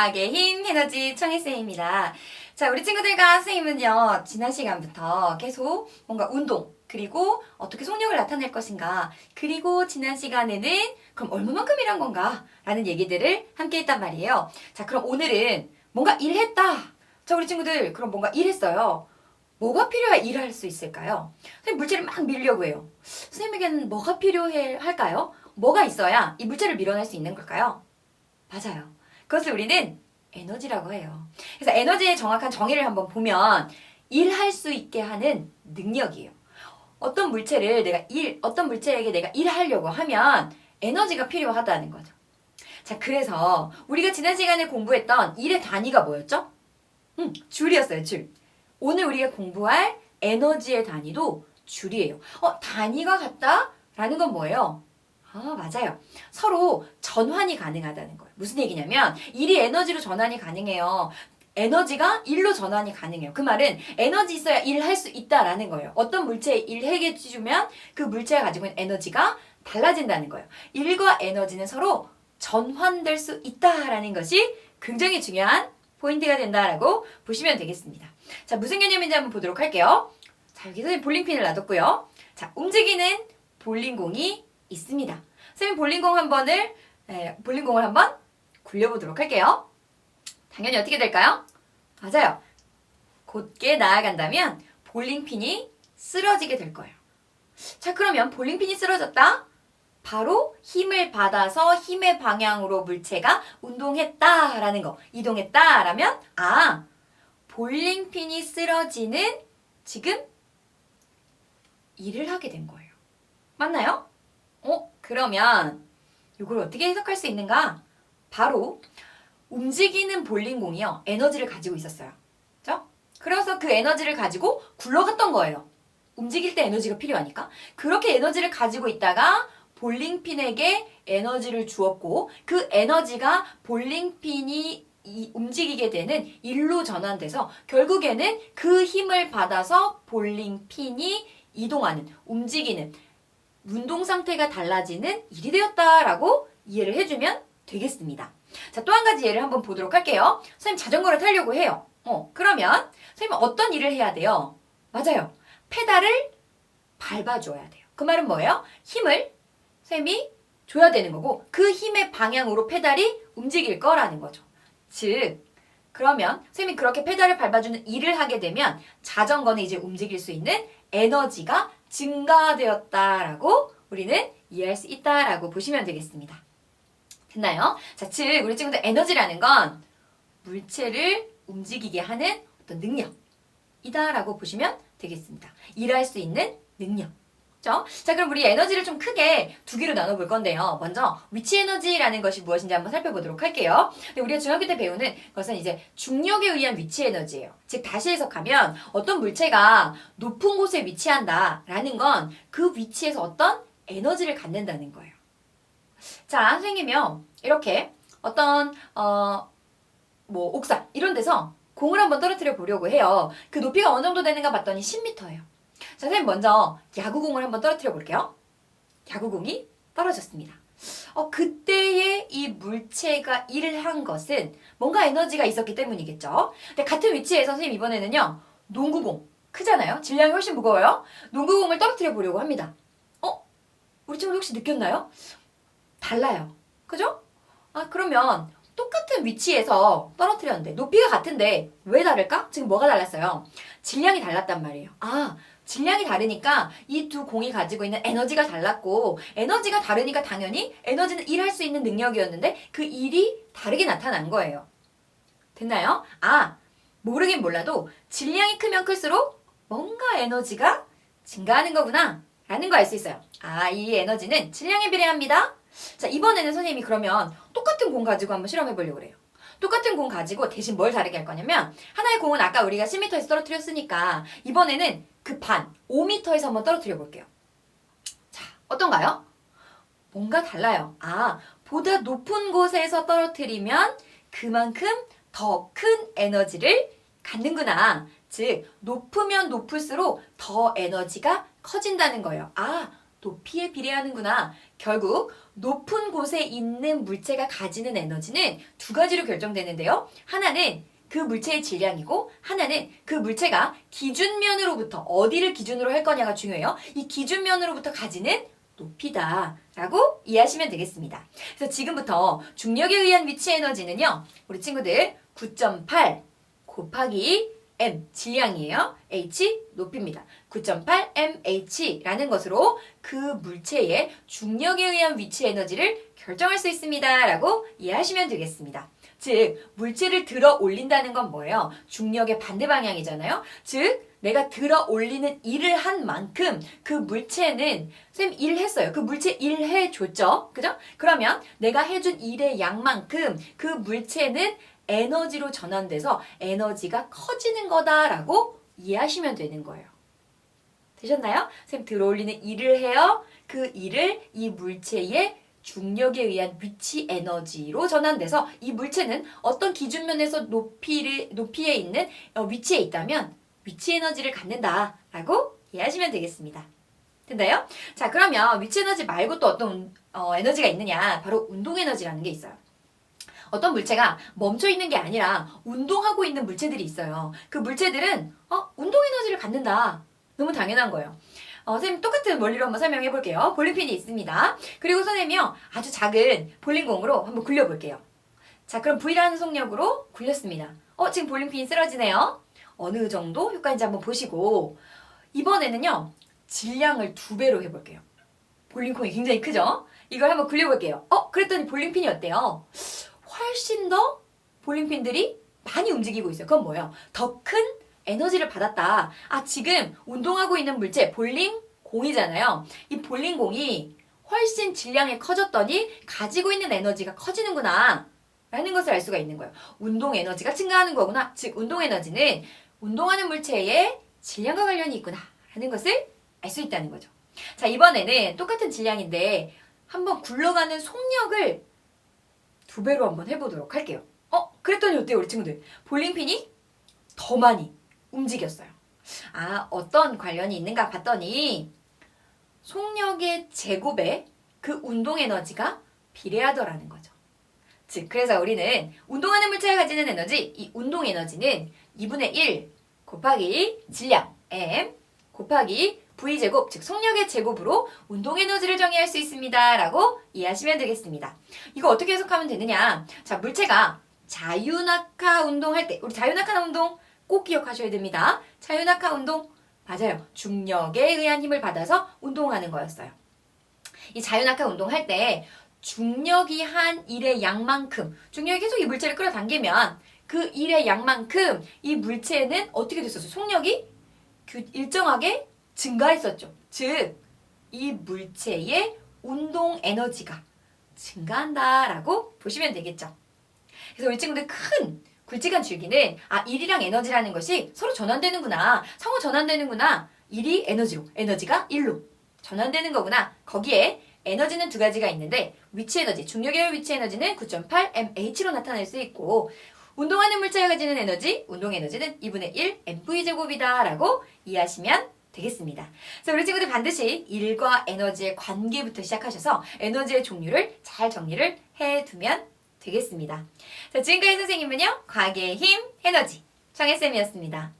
과학의 힘 에너지 청혜쌤입니다. 자, 우리 친구들과 선생님은요, 지난 시간부터 계속 뭔가 운동, 그리고 어떻게 속력을 나타낼 것인가, 그리고 지난 시간에는 그럼 얼마만큼이란 건가? 라는 얘기들을 함께 했단 말이에요. 자, 그럼 오늘은 뭔가 일했다. 자, 우리 친구들, 그럼 뭔가 일했어요. 뭐가 필요해야 일할 수 있을까요? 선생님, 물체를 막 밀려고 해요. 선생님에게는 뭐가 필요할까요? 뭐가 있어야 이 물체를 밀어낼 수 있는 걸까요? 맞아요. 그것을 우리는 에너지라고 해요. 그래서 에너지의 정확한 정의를 한번 보면 일할 수 있게 하는 능력이에요. 어떤 물체에게 내가 일하려고 하면 에너지가 필요하다는 거죠. 자, 그래서 우리가 지난 시간에 공부했던 일의 단위가 뭐였죠? 줄이었어요, 줄. 오늘 우리가 공부할 에너지의 단위도 줄이에요. 단위가 같다? 라는 건 뭐예요? 맞아요. 서로 전환이 가능하다는 거예요. 무슨 얘기냐면 일이 에너지로 전환이 가능해요. 에너지가 일로 전환이 가능해요. 그 말은 에너지 있어야 일할 수 있다라는 거예요. 어떤 물체에 일해게 주면 그 물체가 가지고 있는 에너지가 달라진다는 거예요. 일과 에너지는 서로 전환될 수 있다라는 것이 굉장히 중요한 포인트가 된다라고 보시면 되겠습니다. 자, 무슨 개념인지 한번 보도록 할게요. 자, 여기서 볼링핀을 놔뒀고요. 자, 움직이는 볼링공이 있습니다. 선생님 볼링공을 한번 굴려보도록 할게요. 당연히 어떻게 될까요? 맞아요. 곧게 나아간다면 볼링핀이 쓰러지게 될 거예요. 자, 그러면 볼링핀이 쓰러졌다? 바로 힘을 받아서 힘의 방향으로 물체가 운동했다라는 거, 이동했다라면 볼링핀이 쓰러지는 지금 일을 하게 된 거예요. 맞나요? 그러면 이걸 어떻게 해석할 수 있는가? 바로 움직이는 볼링공이요, 에너지를 가지고 있었어요. 그죠? 그래서 그 에너지를 가지고 굴러갔던 거예요. 움직일 때 에너지가 필요하니까. 그렇게 에너지를 가지고 있다가 볼링핀에게 에너지를 주었고 그 에너지가 볼링핀이 움직이게 되는 일로 전환돼서 결국에는 그 힘을 받아서 볼링핀이 이동하는, 움직이는, 운동 상태가 달라지는 일이 되었다라고 이해를 해주면 되겠습니다. 자, 또 한 가지 예를 한번 보도록 할게요. 선생님 자전거를 타려고 해요. 그러면 선생님 어떤 일을 해야 돼요? 맞아요. 페달을 밟아줘야 돼요. 그 말은 뭐예요? 힘을 선생님이 줘야 되는 거고 그 힘의 방향으로 페달이 움직일 거라는 거죠. 즉, 그러면 선생님이 그렇게 페달을 밟아주는 일을 하게 되면 자전거는 이제 움직일 수 있는 에너지가 증가되었다라고 우리는 이해할 수 있다라고 보시면 되겠습니다. 됐나요? 자, 즉 우리 친구들 에너지라는 건 물체를 움직이게 하는 어떤 능력이다라고 보시면 되겠습니다. 일할 수 있는 능력. 그렇죠? 자, 그럼 우리 에너지를 좀 크게 두 개로 나눠볼 건데요. 먼저 위치 에너지라는 것이 무엇인지 한번 살펴보도록 할게요. 근데 우리가 중학교 때 배우는 것은 이제 중력에 의한 위치 에너지예요. 즉 다시 해석하면 어떤 물체가 높은 곳에 위치한다라는 건 그 위치에서 어떤 에너지를 갖는다는 거예요. 자, 선생님이요, 이렇게 어떤 옥상 이런 데서 공을 한번 떨어뜨려 보려고 해요. 그 높이가 어느 정도 되는가 봤더니 10m예요. 자, 선생님 먼저 야구공을 한번 떨어뜨려 볼게요. 야구공이 떨어졌습니다. 그때의 이 물체가 일을 한 것은 뭔가 에너지가 있었기 때문이겠죠. 근데 같은 위치에서 선생님 이번에는요, 농구공, 크잖아요? 질량이 훨씬 무거워요. 농구공을 떨어뜨려 보려고 합니다. 우리 친구 혹시 느꼈나요? 달라요. 그죠? 그러면 똑같은 위치에서 떨어뜨렸는데 높이가 같은데 왜 다를까? 지금 뭐가 달랐어요? 질량이 달랐단 말이에요. 질량이 다르니까 이 두 공이 가지고 있는 에너지가 달랐고 에너지가 다르니까 당연히 에너지는 일할 수 있는 능력이었는데 그 일이 다르게 나타난 거예요. 됐나요? 모르긴 몰라도 질량이 크면 클수록 뭔가 에너지가 증가하는 거구나 라는 거 알 수 있어요. 이 에너지는 질량에 비례합니다. 자, 이번에는 선생님이 그러면 똑같은 공 가지고 한번 실험해 보려고 그래요. 똑같은 공 가지고 대신 뭘 다르게 할 거냐면 하나의 공은 아까 우리가 10m에서 떨어뜨렸으니까 이번에는 그 반, 5m에서 한번 떨어뜨려 볼게요. 자, 어떤가요? 뭔가 달라요. 보다 높은 곳에서 떨어뜨리면 그만큼 더 큰 에너지를 갖는구나. 즉, 높으면 높을수록 더 에너지가 커진다는 거예요. 높이에 비례하는구나. 결국 높은 곳에 있는 물체가 가지는 에너지는 두 가지로 결정되는데요. 하나는 그 물체의 질량이고 하나는 그 물체가 기준면으로부터 어디를 기준으로 할 거냐가 중요해요. 이 기준면으로부터 가지는 높이다 라고 이해하시면 되겠습니다. 그래서 지금부터 중력에 의한 위치 에너지는요. 우리 친구들 9.8 곱하기 m 질량이에요. h 높이입니다. 9.8 mh라는 것으로 그 물체의 중력에 의한 위치 에너지를 결정할 수 있습니다 라고 이해하시면 되겠습니다. 즉 물체를 들어 올린다는 건 뭐예요? 중력의 반대 방향이잖아요. 즉 내가 들어 올리는 일을 한 만큼 그 물체는 쌤 일했어요. 그 물체 일해줬죠. 그죠? 그러면 내가 해준 일의 양만큼 그 물체는 에너지로 전환돼서 에너지가 커지는 거다라고 이해하시면 되는 거예요. 되셨나요? 쌤 들어 올리는 일을 해요. 그 일을 이 물체의 중력에 의한 위치 에너지로 전환돼서 이 물체는 어떤 기준면에서 높이에 있는 위치에 있다면 위치 에너지를 갖는다라고 이해하시면 되겠습니다. 됐나요? 자, 그러면 위치 에너지 말고 또 어떤 에너지가 있느냐? 바로 운동 에너지라는 게 있어요. 어떤 물체가 멈춰 있는 게 아니라 운동하고 있는 물체들이 있어요. 그 물체들은 운동 에너지를 갖는다. 너무 당연한 거예요. 선생님 똑같은 원리로 한번 설명해 볼게요. 볼링핀이 있습니다. 그리고 선생님이요 아주 작은 볼링공으로 한번 굴려볼게요. 자, 그럼 V라는 속력으로 굴렸습니다. 지금 볼링핀이 쓰러지네요. 어느 정도 효과인지 한번 보시고 이번에는요 질량을 2배로 해볼게요. 볼링공이 굉장히 크죠? 이걸 한번 굴려볼게요. 그랬더니 볼링핀이 어때요? 훨씬 더 볼링핀들이 많이 움직이고 있어요. 그건 뭐예요? 더 큰 에너지를 받았다. 지금 운동하고 있는 물체 볼링공이잖아요. 이 볼링공이 훨씬 질량이 커졌더니 가지고 있는 에너지가 커지는구나 라는 것을 알 수가 있는 거예요. 운동 에너지가 증가하는 거구나. 즉 운동 에너지는 운동하는 물체의 질량과 관련이 있구나 라는 것을 알 수 있다는 거죠. 자, 이번에는 똑같은 질량인데 한번 굴러가는 속력을 2배로 한번 해보도록 할게요. 그랬더니 어때요 우리 친구들? 볼링핀이 더 많이 움직였어요. 어떤 관련이 있는가 봤더니 속력의 제곱에 그 운동 에너지가 비례하더라는 거죠. 즉 그래서 우리는 운동하는 물체가 가지는 에너지, 이 운동 에너지는 2분의 1 곱하기 질량 m 곱하기 V제곱, 즉 속력의 제곱으로 운동 에너지를 정의할 수 있습니다 라고 이해하시면 되겠습니다. 이거 어떻게 해석하면 되느냐? 자, 물체가 자유낙하 운동할 때, 우리 자유낙하 운동 꼭 기억하셔야 됩니다. 자유낙하 운동, 맞아요. 중력에 의한 힘을 받아서 운동하는 거였어요. 이 자유낙하 운동할 때 중력이 한 일의 양만큼, 중력이 계속 이 물체를 끌어당기면 그 일의 양만큼 이 물체는 어떻게 됐었어요? 속력이 일정하게 증가했었죠. 즉, 이 물체의 운동 에너지가 증가한다라고 보시면 되겠죠. 그래서 우리 친구들 큰 굵직한 줄기는 일이랑 에너지라는 것이 서로 전환되는구나. 상호 전환되는구나. 일이 에너지로, 에너지가 일로 전환되는 거구나. 거기에 에너지는 2가지가 있는데 위치 에너지, 중력의 위치 에너지는 9.8 mh로 나타낼 수 있고 운동하는 물체가 가지는 에너지, 운동 에너지는 2분의 1 mv제곱이다 라고 이해하시면 되겠습니다. 그래서 우리 친구들 반드시 일과 에너지의 관계부터 시작하셔서 에너지의 종류를 잘 정리를 해두면 되겠습니다. 자, 지금까지 선생님은요, 과학의 힘, 에너지, 정혜쌤이었습니다.